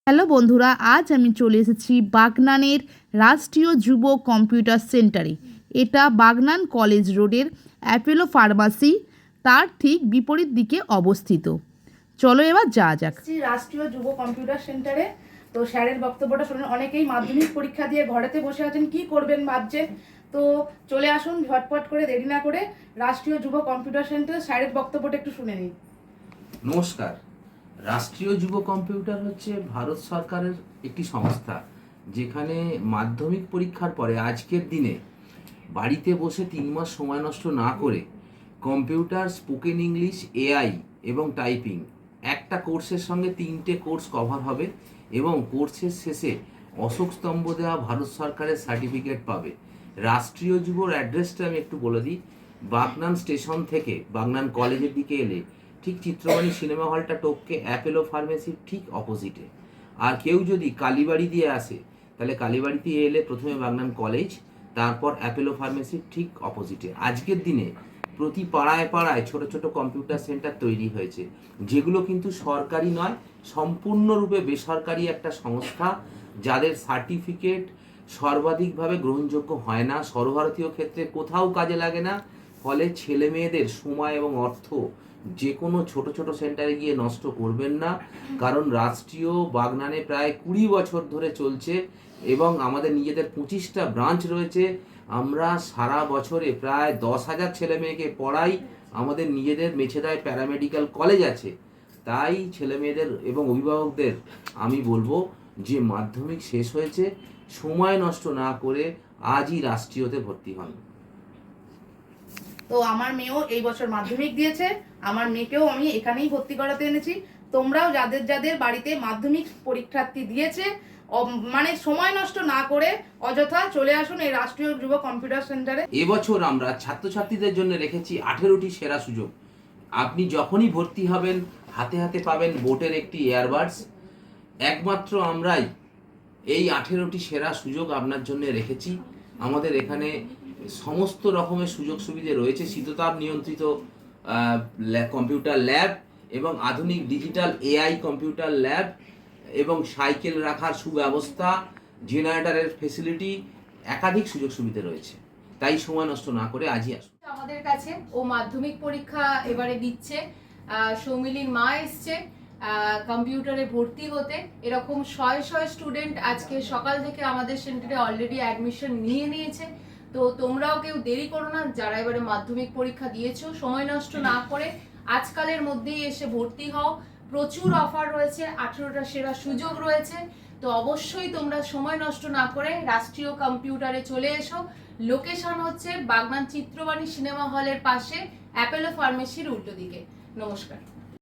Hello বন্ধুরা, আজ আমি চলে এসেছি বাগনানের রাষ্ট্রীয় যুব কম্পিউটার সেন্টারে। এটা বাগনান কলেজ রোডের অ্যাপোলো ফার্মাসি তার ঠিক বিপরীত দিকে অবস্থিত। চলো এবার যাওয়া যাক। রাষ্ট্রীয় যুব কম্পিউটার সেন্টারে তো স্যারের বক্তব্যটা শুনুন। অনেকেই মাধ্যমিক পরীক্ষা দিয়ে ঘরেতে বসে আছেন, কি করবেন ভাবছেন, তো চলে আসুন ঝটপট করে, দেরি না করে রাষ্ট্রীয় যুব কম্পিউটার সেন্টারে স্যারের বক্তব্যটা একটু শুনে নিন। নমস্কার। রাষ্ট্রীয় যুব কম্পিউটার হচ্ছে ভারত সরকারের একটি সংস্থা, যেখানে মাধ্যমিক পরীক্ষার পরে আজকের দিনে বাড়িতে বসে 3 মাস সময় নষ্ট না করে কম্পিউটার, স্পোকেন ইংলিশ, এআই এবং টাইপিং একটা কোর্সের সঙ্গে 3টে কোর্স কভার হবে এবং কোর্সের শেষে অশোক স্তম্ভ দেওয়া ভারত সরকারের সার্টিফিকেট পাবে। রাষ্ট্রীয় যুবর অ্যাড্রেসটা আমি একটু বলে দিই। বাগনান স্টেশন থেকে বাগনান কলেজের দিকে এলে ঠিক চিত্রবাণী সিনেমা হলটা টপকে অ্যাপোলো ফার্মেসির ঠিক অপোজিটে। আর কেউ যদি কালীবাড়ি দিয়ে আসে তাহলে কালীবাড়ি দিয়ে এলে প্রথমে বাগনান কলেজ, তারপর অ্যাপোলো ফার্মেসির ঠিক অপোজিটে। আজকের দিনে প্রতি পাড়ায় পাড়ায় ছোট ছোট কম্পিউটার সেন্টার তৈরি হয়েছে, যেগুলো কিন্তু সরকারি নয়, সম্পূর্ণরূপে বেসরকারি একটা সংস্থা, যাদের সার্টিফিকেট সর্বাধিকভাবে গ্রহণযোগ্য হয় না, সর্বভারতীয় ক্ষেত্রে কোথাও কাজে লাগে না। ফলে ছেলে মেয়েদের সময় এবং অর্থ যে কোনো ছোট ছোট সেন্টারে গিয়ে নষ্ট করবেন না, কারণ রাষ্ট্রীয় বাগনানে প্রায় 20 বছর ধরে চলছে এবং আমাদের নিজেদের 25টা ব্রাঞ্চ রয়েছে। আমরা সারা বছরে প্রায় 10,000 ছেলে মেয়েকে পড়াই। আমাদের নিজেদের মেছেদায় প্যারামেডিক্যাল কলেজ আছে। তাই ছেলে মেয়েদের এবং অভিভাবকদের আমি বলবো যে মাধ্যমিক শেষ হয়েছে, সময় নষ্ট না করে আজই রাষ্ট্রীয়তে ভর্তি হন। তো আমার মেয়েও এই বছর মাধ্যমিক দিয়েছে, আমার মেয়েকেও আমি এখানেই ভর্তি করাতে এনেছি। তোমরাও যাদের যাদের বাড়িতে মাধ্যমিক পরীক্ষার্থী দিয়েছে, মানে সময় নষ্ট না করে অযথা চলে আসুন এই রাষ্ট্রীয় যুব কম্পিউটার সেন্টারে। এবছর আমরা ছাত্রছাত্রীদের জন্য রেখেছি 18টি সেরা সুযোগ। আপনি যখনই ভর্তি হবেন হাতে হাতে পাবেন বোটের একটি ইয়ারবাডস। একমাত্র আমরাই এই 18টি সেরা সুযোগ আপনার জন্য রেখেছি। আমাদের এখানে সমস্ত রকমের সুযোগ সুবিধে রয়েছে, শীততাপ নিয়ন্ত্রিত কম্পিউটার ল্যাব এবং আধুনিক ডিজিটাল এআই কম্পিউটার ল্যাব এবং সাইকেল রাখার সুব্যবস্থা, জেনারেটরের ফেসিলিটি, একাধিক সুযোগ সুবিধা রয়েছে। তাই সময় নষ্ট না করে আজই আসুন আমাদের কাছে। ও মাধ্যমিক পরীক্ষা এবারে দিচ্ছে, সৌমিলির মা এসছে কম্পিউটারে ভর্তি হতে। এরকম শয়ে শয়ে স্টুডেন্ট আজকে সকাল থেকে আমাদের সেন্টারে অলরেডি অ্যাডমিশন নিয়ে নিয়েছে। তো তোমরাও কেউ দেরি করো না, যারা এবারে মাধ্যমিক পরীক্ষা দিয়েছো, সময় নষ্ট না করে আজকালের মধ্যেই এসে ভর্তি হও। প্রচুর অফার রয়েছে, 18টা সেরা সুযোগ রয়েছে। তো অবশ্যই তোমরা সময় নষ্ট না করে রাষ্ট্রীয় কম্পিউটারে চলে এসো। লোকেশন হচ্ছে বাগনান চিত্রবাণী সিনেমা হলের পাশে অ্যাপোলো ফার্মেসির উল্টো দিকে। নমস্কার।